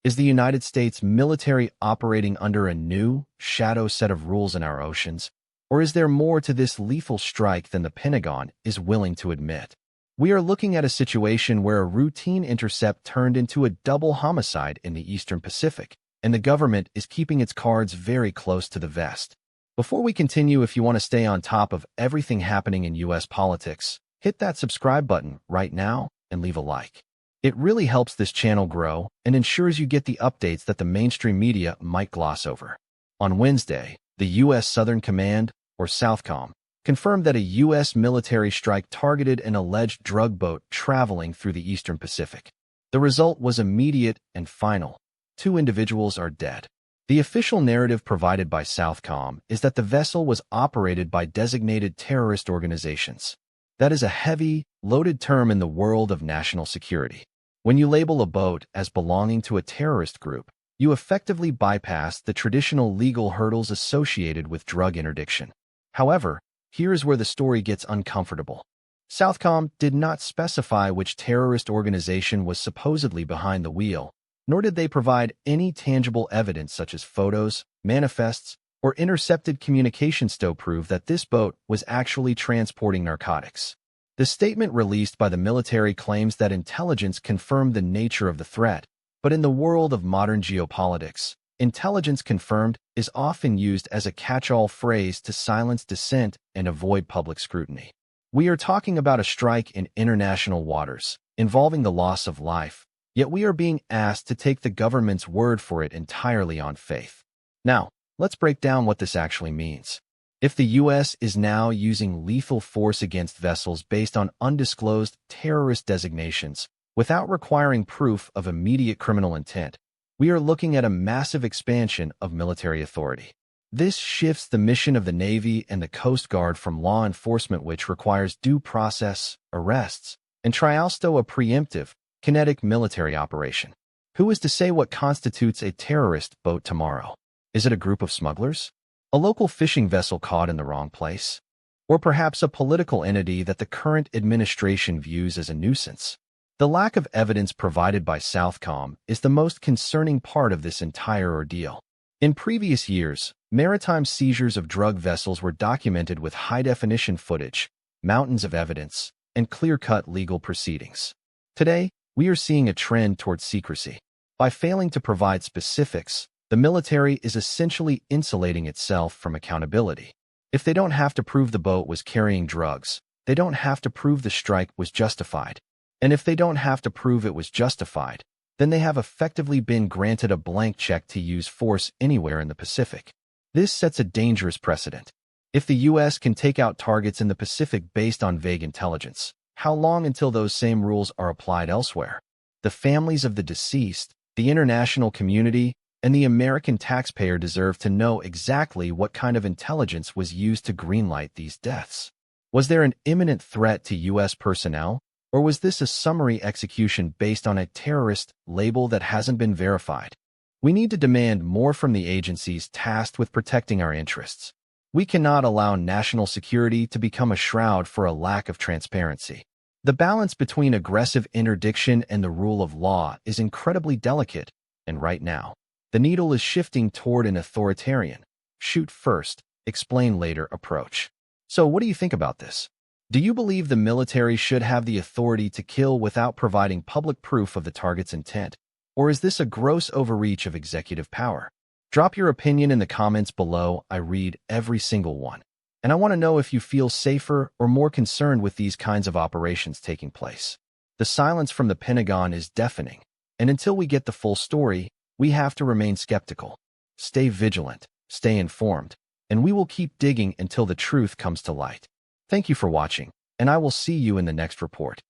Is the United States military operating under a new, shadow set of rules in our oceans? Or is there more to this lethal strike than the Pentagon is willing to admit? We are looking at a situation where a routine intercept turned into a double homicide in the Eastern Pacific, and the government is keeping its cards very close to the vest. Before we continue, if you want to stay on top of everything happening in U.S. politics, hit that subscribe button right now and leave a like. It really helps this channel grow and ensures you get the updates that the mainstream media might gloss over. On Wednesday, the U.S. Southern Command, or SOUTHCOM, confirmed that a U.S. military strike targeted an alleged drug boat traveling through the Eastern Pacific. The result was immediate and final. 2 individuals are dead. The official narrative provided by SOUTHCOM is that the vessel was operated by designated terrorist organizations. That is a heavy, loaded term in the world of national security. When you label a boat as belonging to a terrorist group, you effectively bypass the traditional legal hurdles associated with drug interdiction. However, here is where the story gets uncomfortable. SOUTHCOM did not specify which terrorist organization was supposedly behind the wheel, nor did they provide any tangible evidence such as photos, manifests, or intercepted communications to prove that this boat was actually transporting narcotics. The statement released by the military claims that intelligence confirmed the nature of the threat, but in the world of modern geopolitics, intelligence confirmed is often used as a catch-all phrase to silence dissent and avoid public scrutiny. We are talking about a strike in international waters, involving the loss of life, yet we are being asked to take the government's word for it entirely on faith. Now, let's break down what this actually means. If the U.S. is now using lethal force against vessels based on undisclosed terrorist designations, without requiring proof of immediate criminal intent, we are looking at a massive expansion of military authority. This shifts the mission of the Navy and the Coast Guard from law enforcement, which requires due process, arrests, and trials, to a preemptive, kinetic military operation. Who is to say what constitutes a terrorist boat tomorrow? Is it a group of smugglers? A local fishing vessel caught in the wrong place? Or perhaps a political entity that the current administration views as a nuisance? The lack of evidence provided by SOUTHCOM is the most concerning part of this entire ordeal. In previous years, maritime seizures of drug vessels were documented with high-definition footage, mountains of evidence, and clear-cut legal proceedings. Today, we are seeing a trend towards secrecy. By failing to provide specifics, the military is essentially insulating itself from accountability. If they don't have to prove the boat was carrying drugs, they don't have to prove the strike was justified. And if they don't have to prove it was justified, then they have effectively been granted a blank check to use force anywhere in the Pacific. This sets a dangerous precedent. If the U.S. can take out targets in the Pacific based on vague intelligence, how long until those same rules are applied elsewhere? The families of the deceased, the international community, and the American taxpayer deserve to know exactly what kind of intelligence was used to greenlight these deaths. Was there an imminent threat to U.S. personnel, or was this a summary execution based on a terrorist label that hasn't been verified? We need to demand more from the agencies tasked with protecting our interests. We cannot allow national security to become a shroud for a lack of transparency. The balance between aggressive interdiction and the rule of law is incredibly delicate, and right now, the needle is shifting toward an authoritarian, shoot first, explain later approach. So what do you think about this? Do you believe the military should have the authority to kill without providing public proof of the target's intent? Or is this a gross overreach of executive power? Drop your opinion in the comments below. I read every single one. And I want to know if you feel safer or more concerned with these kinds of operations taking place. The silence from the Pentagon is deafening, and until we get the full story, we have to remain skeptical. Stay vigilant, stay informed, and we will keep digging until the truth comes to light. Thank you for watching, and I will see you in the next report.